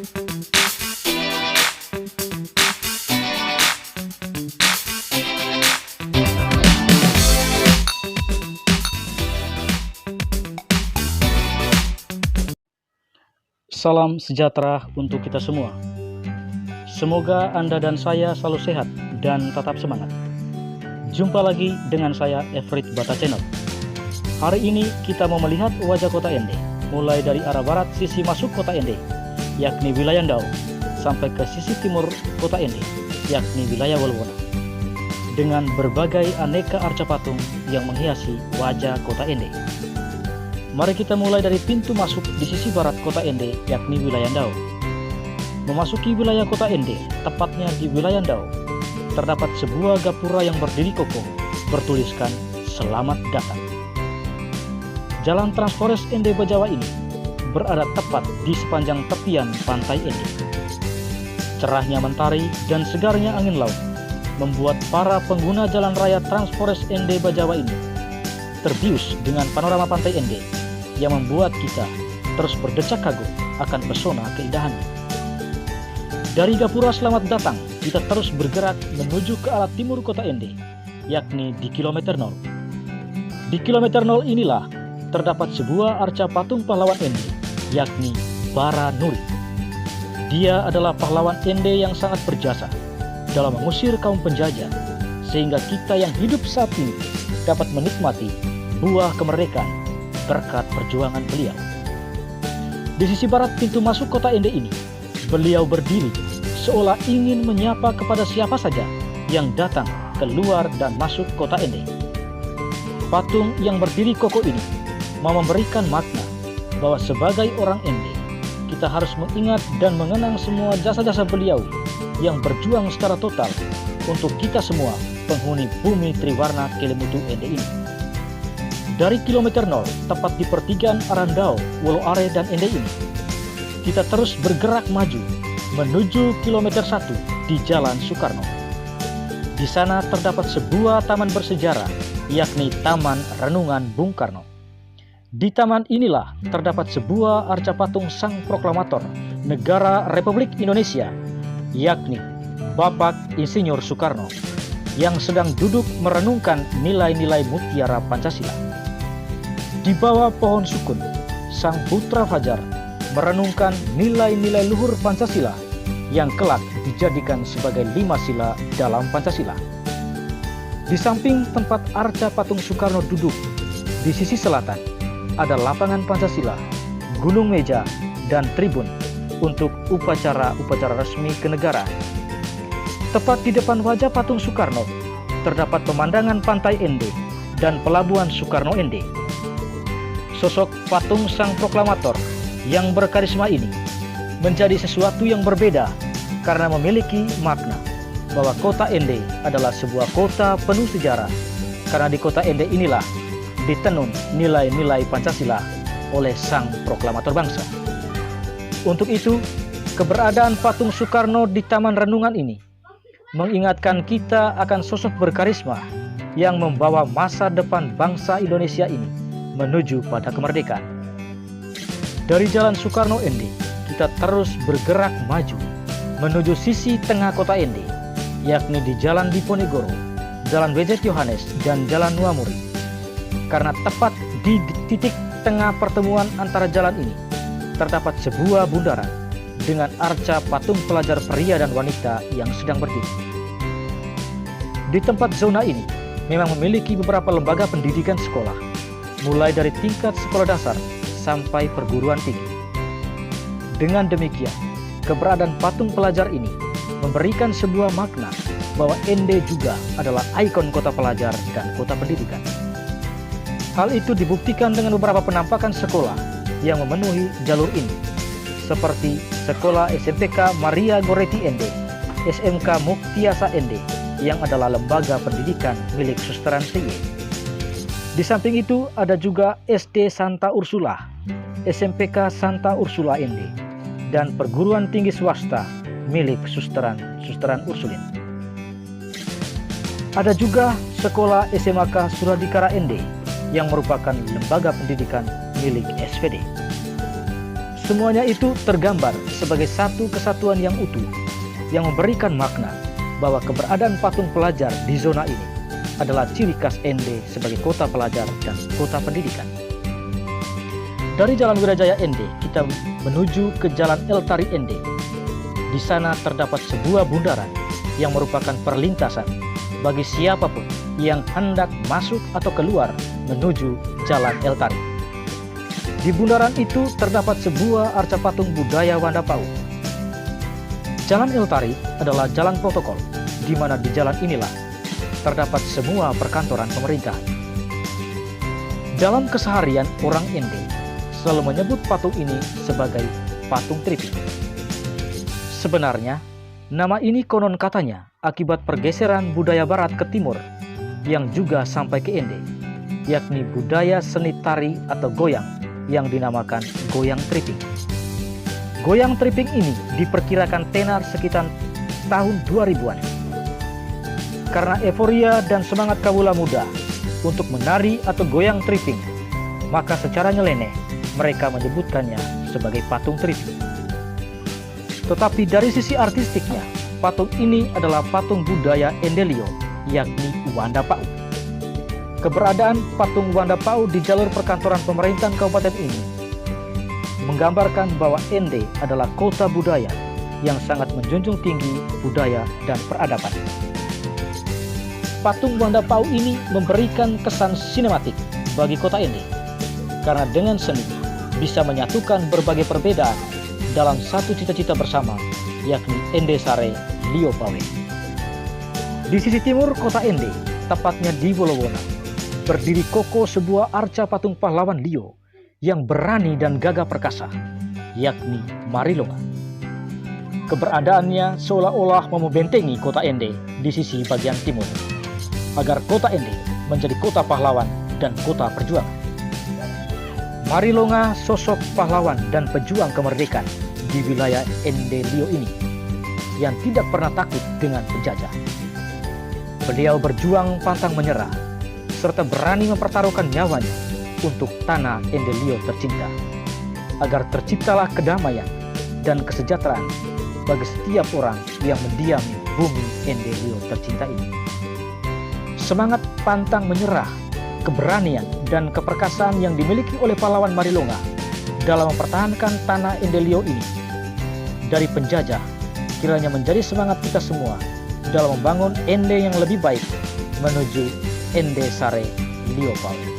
Salam sejahtera untuk kita semua. Semoga Anda dan saya selalu sehat dan tetap semangat. Jumpa lagi dengan saya, Efrit Bata Channel. Hari ini kita mau melihat wajah kota Ende, mulai dari arah barat sisi masuk kota Ende, yakni wilayah Ndau, sampai ke sisi timur kota Ende, yakni wilayah Wolwona, dengan berbagai aneka arca patung yang menghiasi wajah kota Ende. Mari kita mulai dari pintu masuk di sisi barat kota Ende, yakni wilayah Ndau. Memasuki wilayah kota Ende, tepatnya di wilayah Ndau, terdapat sebuah gapura yang berdiri kokoh, bertuliskan "Selamat Datang". Jalan Trans Forest Ende Bajawa ini berada tepat di sepanjang tepian pantai Ende. Cerahnya mentari dan segarnya angin laut membuat para pengguna jalan raya Trans Forest Ende Bajawa ini terbius dengan panorama pantai Ende yang membuat kita terus berdecak kagum akan pesona keindahannya. Dari gapura Selamat Datang, kita terus bergerak menuju ke arah timur kota Ende, yakni di kilometer 0. Di kilometer 0 inilah terdapat sebuah arca patung pahlawan Ende, yakni Bara Nuri. Dia adalah pahlawan Ende yang sangat berjasa dalam mengusir kaum penjajah, sehingga kita yang hidup saat ini dapat menikmati buah kemerdekaan berkat perjuangan beliau. Di sisi barat pintu masuk kota Ende ini, beliau berdiri seolah ingin menyapa kepada siapa saja yang datang keluar dan masuk kota Ende. Patung yang berdiri kokoh ini mau memberikan makna bahwa sebagai orang Ende, kita harus mengingat dan mengenang semua jasa-jasa beliau yang berjuang secara total untuk kita semua penghuni bumi Triwarna Kelimutu Ende ini. Dari kilometer 0, tepat di pertigaan Arandau, Woloare, dan Ende ini, kita terus bergerak maju menuju kilometer 1 di Jalan Soekarno. Di sana terdapat sebuah taman bersejarah, yakni Taman Renungan Bung Karno. Di taman inilah terdapat sebuah arca patung Sang Proklamator Negara Republik Indonesia, yakni Bapak Insinyur Soekarno, yang sedang duduk merenungkan nilai-nilai mutiara Pancasila. Di bawah pohon sukun, Sang Putra Fajar merenungkan nilai-nilai luhur Pancasila yang kelak dijadikan sebagai 5 sila dalam Pancasila. Di samping tempat arca patung Soekarno duduk, di sisi selatan ada lapangan Pancasila, gunung meja, dan tribun untuk upacara-upacara resmi kenegaraan. Tepat di depan wajah patung Soekarno terdapat pemandangan pantai Ende dan pelabuhan Soekarno Ende. Sosok patung Sang Proklamator yang berkarisma ini menjadi sesuatu yang berbeda karena memiliki makna bahwa kota Ende adalah sebuah kota penuh sejarah, karena di kota Ende inilah ditenun nilai-nilai Pancasila oleh Sang Proklamator Bangsa. Untuk itu, keberadaan patung Soekarno di Taman Renungan ini mengingatkan kita akan sosok berkarisma yang membawa masa depan bangsa Indonesia ini menuju pada kemerdekaan. Dari Jalan Soekarno Ende, kita terus bergerak maju menuju sisi tengah kota Ende, yakni di Jalan Diponegoro, Jalan Wedjet Yohanes, dan Jalan Nuamuri. Karena tepat di titik tengah pertemuan antara jalan ini terdapat sebuah bundaran dengan arca patung pelajar pria dan wanita yang sedang berdiri. Di tempat zona ini memang memiliki beberapa lembaga pendidikan sekolah, mulai dari tingkat sekolah dasar sampai perguruan tinggi. Dengan demikian, keberadaan patung pelajar ini memberikan sebuah makna bahwa Ende juga adalah ikon kota pelajar dan kota pendidikan. Hal itu dibuktikan dengan beberapa penampakan sekolah yang memenuhi jalur ini, seperti Sekolah SMPK Maria Goretti Ende, SMK Muktiasa Ende, yang adalah lembaga pendidikan milik Susteran TY. Di samping itu ada juga SD Santa Ursula, SMPK Santa Ursula Ende, dan perguruan tinggi swasta milik Susteran Ursulin. Ada juga Sekolah SMAK Suradikara Ende yang merupakan lembaga pendidikan milik SPD. Semuanya itu tergambar sebagai satu kesatuan yang utuh, yang memberikan makna bahwa keberadaan patung pelajar di zona ini adalah ciri khas Ende sebagai kota pelajar dan kota pendidikan. Dari Jalan Wirajaya Ende, kita menuju ke Jalan Eltari Ende. Di sana terdapat sebuah bundaran yang merupakan perlintasan bagi siapapun yang hendak masuk atau keluar menuju Jalan Eltari. Di bundaran itu terdapat sebuah arca patung budaya Wanda Pau. Jalan Eltari adalah jalan protokol, di mana di jalan inilah terdapat semua perkantoran pemerintah. Dalam keseharian orang Ende selalu menyebut patung ini sebagai patung Triping. Sebenarnya, nama ini konon katanya akibat pergeseran budaya barat ke timur yang juga sampai ke Ende, yakni budaya seni tari atau goyang yang dinamakan goyang Triping. Goyang Triping ini diperkirakan tenar sekitar tahun 2000-an. Karena euforia dan semangat kawula muda untuk menari atau goyang Triping, maka secara nyeleneh mereka menyebutkannya sebagai patung Triping. Tetapi dari sisi artistiknya, patung ini adalah patung budaya Endelio, yakni Wanda Pau. Keberadaan patung Wanda Pau di jalur perkantoran pemerintahan kabupaten ini menggambarkan bahwa Ende adalah kota budaya yang sangat menjunjung tinggi budaya dan peradaban. Patung Wanda Pau ini memberikan kesan sinematik bagi kota Ende, karena dengan seni bisa menyatukan berbagai perbedaan dalam satu cita-cita bersama, yakni Ende Sare Lio Pawe. Di sisi timur kota Ende, tepatnya di Bolowona, berdiri kokoh sebuah arca patung pahlawan Lio yang berani dan gagah perkasa, yakni Marilonga. Keberadaannya seolah-olah membentengi kota Ende di sisi bagian timur, agar kota Ende menjadi kota pahlawan dan kota perjuangan. Marilonga sosok pahlawan dan pejuang kemerdekaan di wilayah Ende Lio ini, yang tidak pernah takut dengan penjajah. Beliau berjuang pantang menyerah, serta berani mempertaruhkan nyawanya untuk tanah Ende Lio tercinta, agar terciptalah kedamaian dan kesejahteraan bagi setiap orang yang mendiami bumi Ende Lio tercinta ini. Semangat pantang menyerah, keberanian dan keperkasaan yang dimiliki oleh pahlawan Marilonga dalam mempertahankan tanah Ende Lio ini dari penjajah kiranya menjadi semangat kita semua dalam membangun Ende yang lebih baik menuju Ende Sare Lio Pawe.